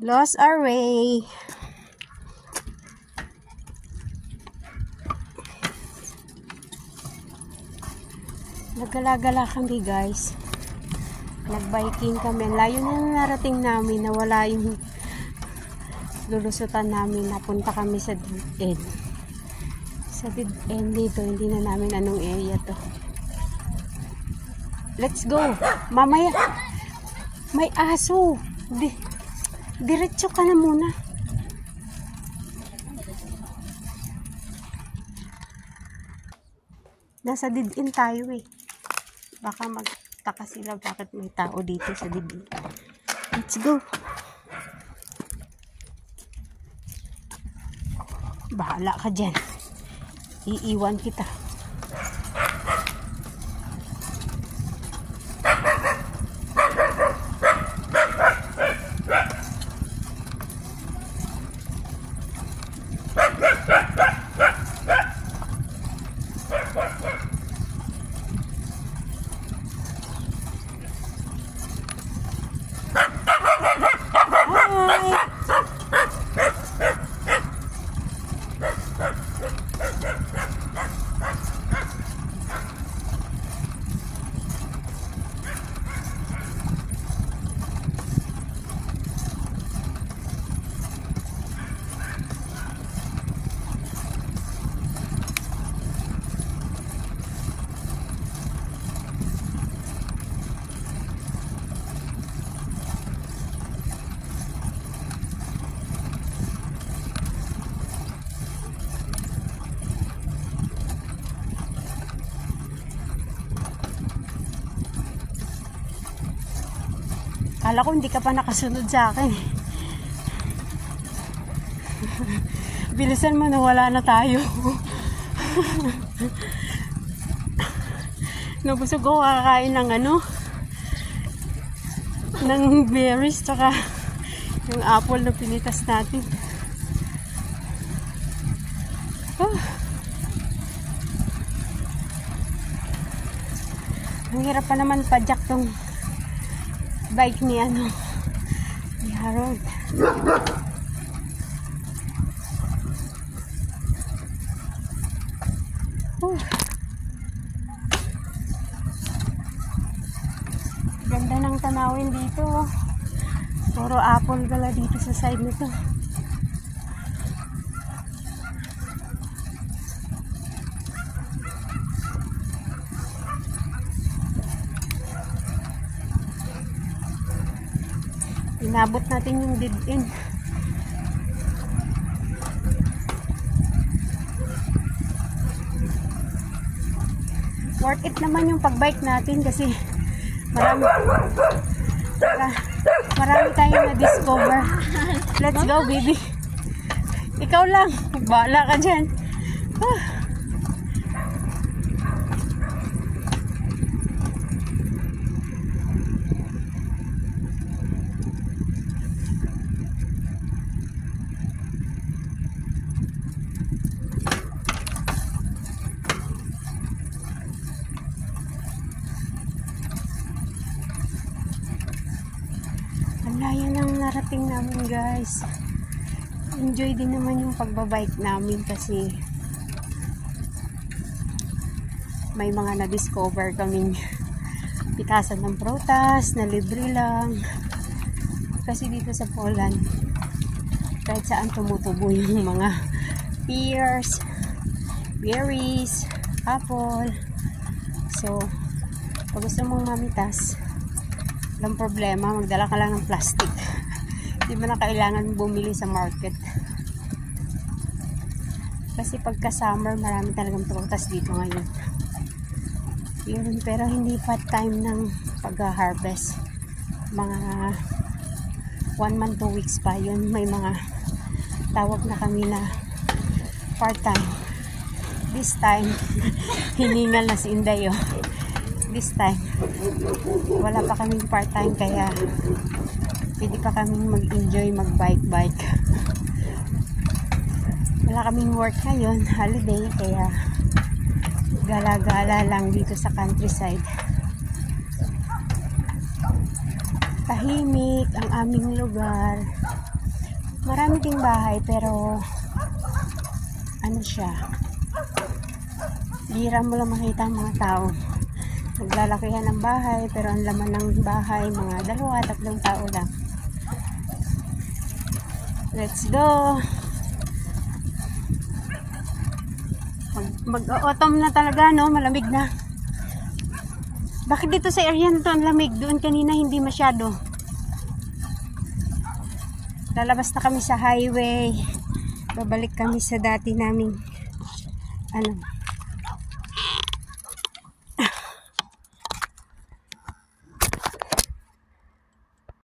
Lost our way. Nagala-gala kami guys. Nag-biking kami. Layo na narating namin na wala yung lulusutan namin. Napunta kami sa dead end. Sa dead end dito. Hindi na namin anong area to. Let's go. Mamaya. May aso. Diretso ka na muna. Nasa dead end tayo eh. Baka magtaka sila bakit may tao dito sa dead end. Let's go. Bahala ka dyan. Iiwan kita. Kala ko hindi ka pa nakasunod sa akin. Bilisan mo na wala na tayo. Nabusog ako kakain ng ng berries tsaka yung apple na pinitas natin. Ang hirap pa naman padyak tong bike ni Harold. Ganda ng tanawin dito. Puro apple gala dito sa side nito. Inabot natin yung dead end. Worth it naman yung pagbike natin kasi marami tayong na-discover. Let's go, baby. Ikaw lang. Bahala ka dyan. Yan ang narating namin guys. Enjoy din naman yung pagbabike namin kasi may mga na-discover kaming pitasan ng prutas na libre lang. Kasi dito sa Poland kahit saan tumutubo yung mga pears, berries, apple. So pag gusto mong mamitas, walang problema, magdala ka lang ng plastic. Hindi mo na kailangan bumili sa market. Kasi pagka summer, marami talagang prutas dito ngayon. Yun, pero hindi pa time ng pag-harvest. Mga 1 month, 2 weeks pa. Yun, may mga tawag na kami na part-time. This time, hiningal na si Inday, oh. This time wala pa kaming part-time kaya pwede pa kaming mag-enjoy, mag-bike. Wala kaming work ngayon, holiday, kaya gala-gala lang dito sa countryside. Tahimik ang aming lugar. Marami ding bahay pero ano siya, bihira mo lang makita ang mga tao. Naglalakihan ng bahay pero ang laman ng bahay mga 2-3 tao lang. Let's go. Mag-autumn na talaga, no? Malamig na. Bakit dito sa area na to ang lamig? Doon kanina hindi masyado. Lalabas na kami sa highway. Babalik kami sa dati naming ano,